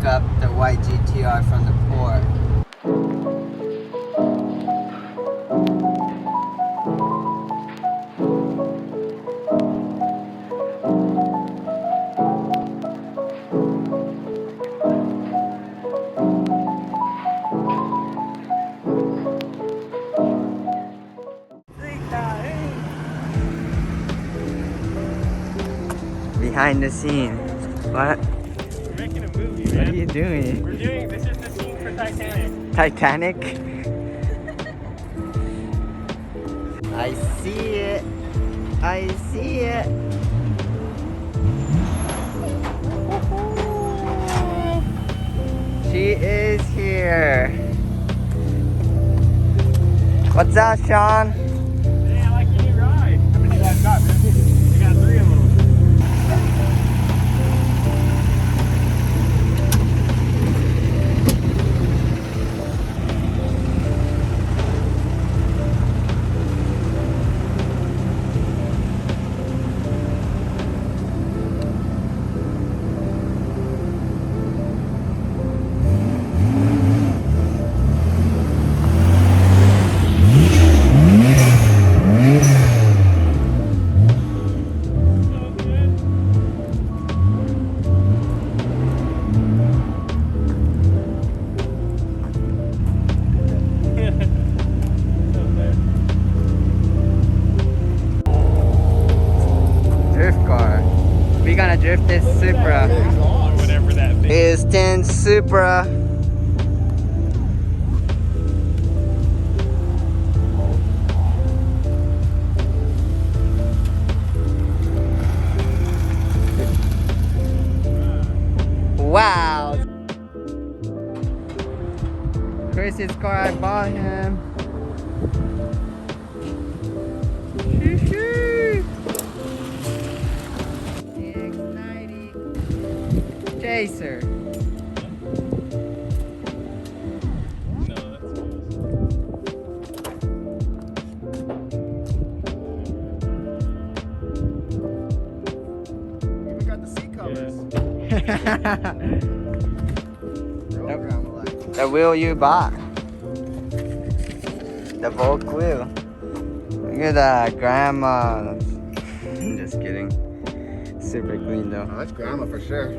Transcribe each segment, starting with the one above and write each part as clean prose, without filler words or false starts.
up the white GTR from the port. Behind the scene. What? We're making a movie, man. What are you doing? This is the scene for Titanic. Titanic? I see it. I see it. She is here. What's up, Sean? Hey, I like your new ride. How many do you guys got, man? We got 3 of them. We're gonna drift this Supra. Whatever that big. It's 10 Supra. Wow. Chris's car, I bought him. Chaser. No, that's We got the seat covers. The wheel you bought. The Volk wheel. Look at that, grandma. I'm just kidding. Super clean though. Oh, that's grandma for sure.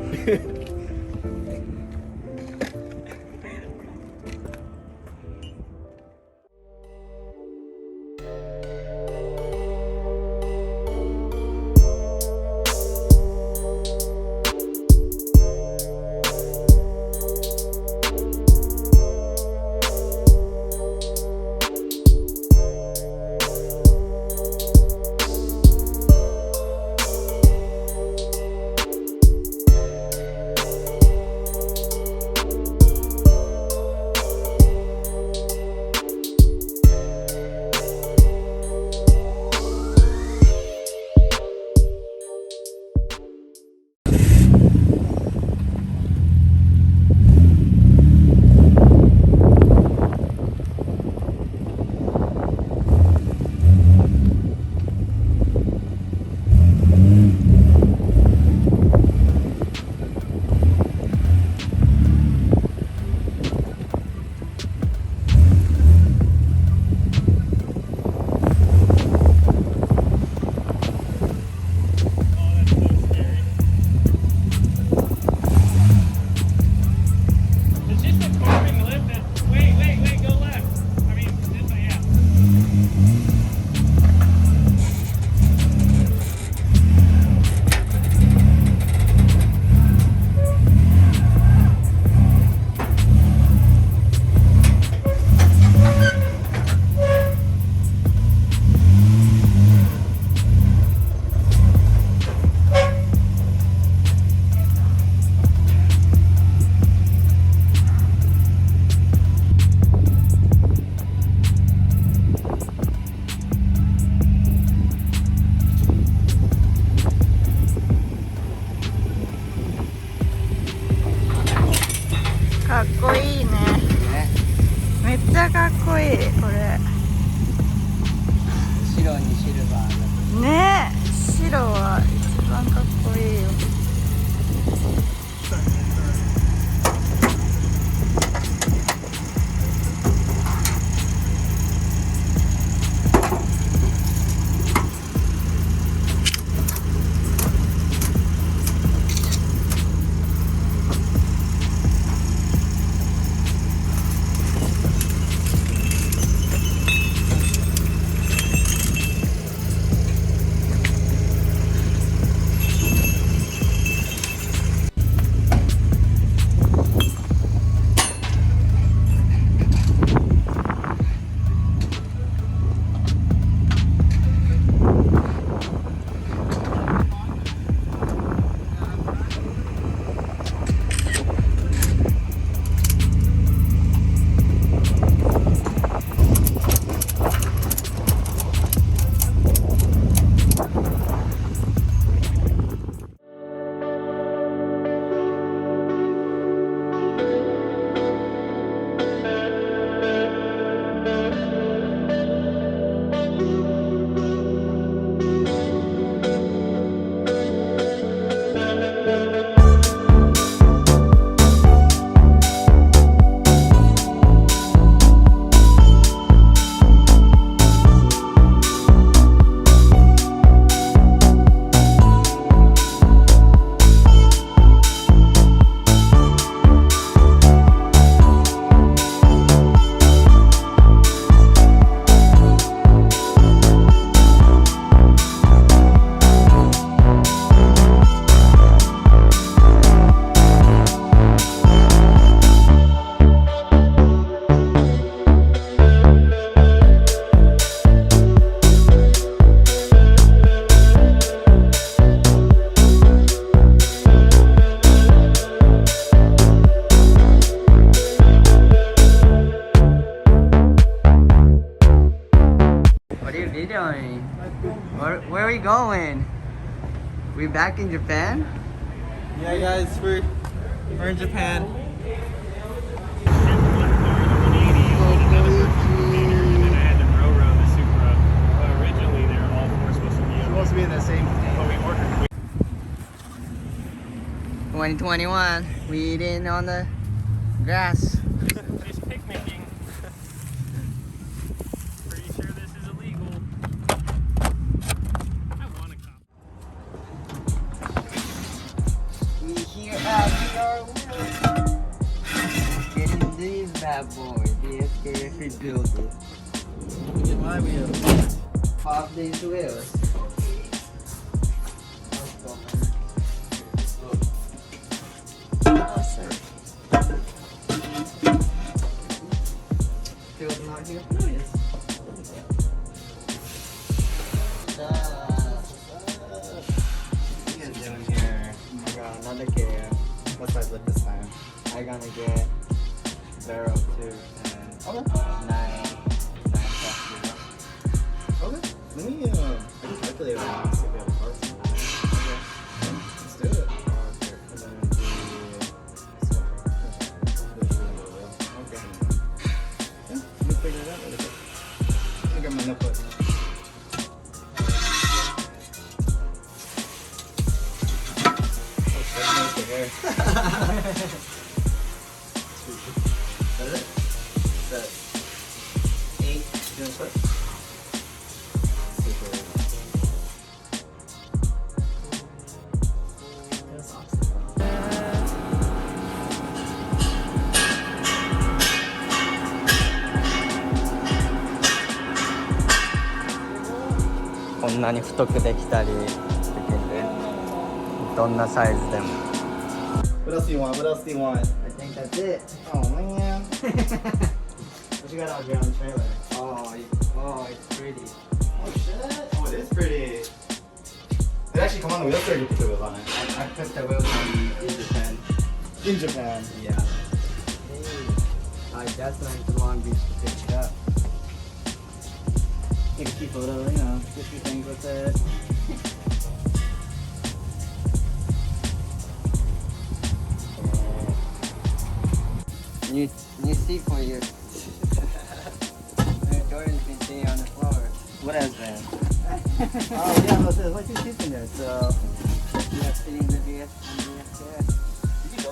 かっこいいね。めっちゃかっこいいこれ。白にシルバー。ね、白は一番かっこいいよ。going? We back in Japan? Yeah, guys, we're in Japan. Supposed to be in the same. But we ordered. 2021. We eating on the grass. Just picnicking. Pretty sure this is illegal. I want a cop. We here at VR getting these bad boys. The SKF rebuilder. Look at my wheels. Pop these wheels. Feels not here. No, yes. What you guys doing here? I got another gear. What size lip this time? I gonna get barrel 2 and 9 plus 0. Okay. Let me I can calculate it right now. See if we have parts. Okay. Let's do it. Okay. And then okay. Yeah, let me figure it out really quick. I got my notebook. Oh, shit, I the hair. Is that it? Is that 8? You want to put?こんなに太くできたりできるんで、どんなサイズでも。What else do you want? What else do you want? I think that's it. Oh man. What you got out here on the trailer? Oh, it's pretty. Oh shit. Oh, it is pretty. It actually come on the wheels or you put the wheels on it? I put the wheels on in Japan. In Japan. Yeah. I just went to Long Beach to pick it up. Take a cute photo, you know, get a few things with it. New seat for you. Jordan's been sitting on the floor. What has been? Oh yeah, no, there's like 2 seats in there, so. You have sitting the VS.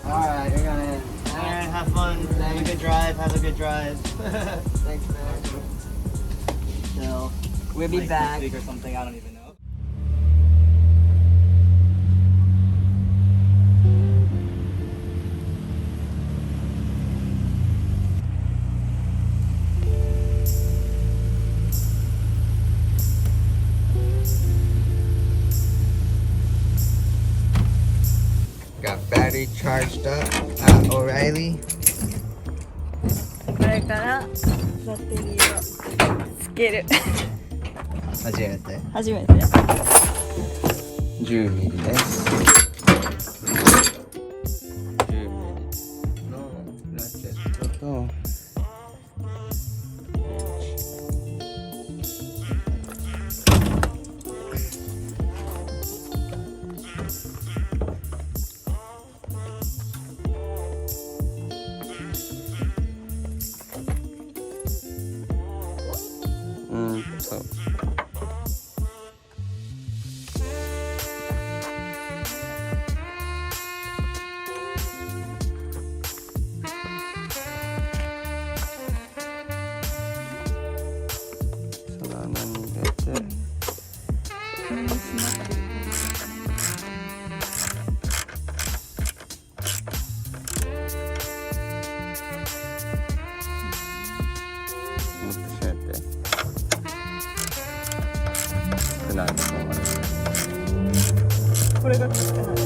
Alright, you're gonna. Alright, have fun. Have a good drive. Have a good drive. Thanks, man. So, We'll be like back. Next week or something, I don't even know. Got battery charged up at O'Reilly. これからバッテリーをつける。初めて。初めて。 10ミリです。10ミリのラチェットとそう。その穴に入れて。もっと閉めて。少ないと思う。これがつかない。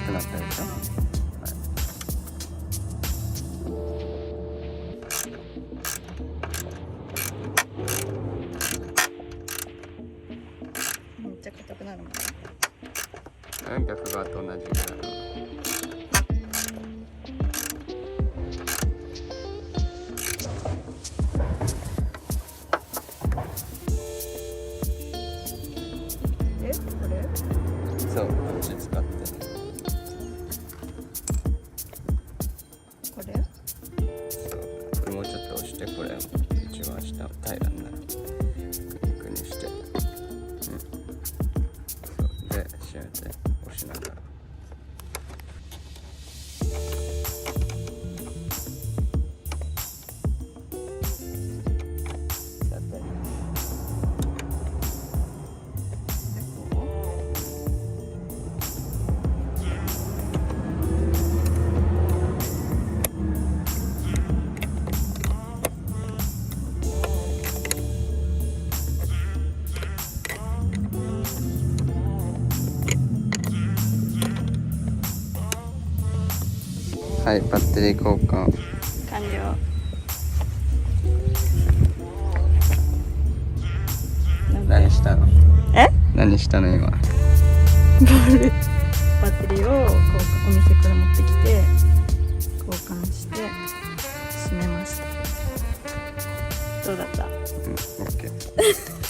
少なったでしょ。めっちゃ硬くなるもん。逆側と同じぐらいの。ち使って。これこれもうちょっと押して、これ一番下を平らになる。クリックにして、そうで締めて押しながら。はい、バッテリー交換完了。何したの？え？何したの今？バッテリーをお店から持ってきて交換して閉めました。どうだった？うん、オッケー。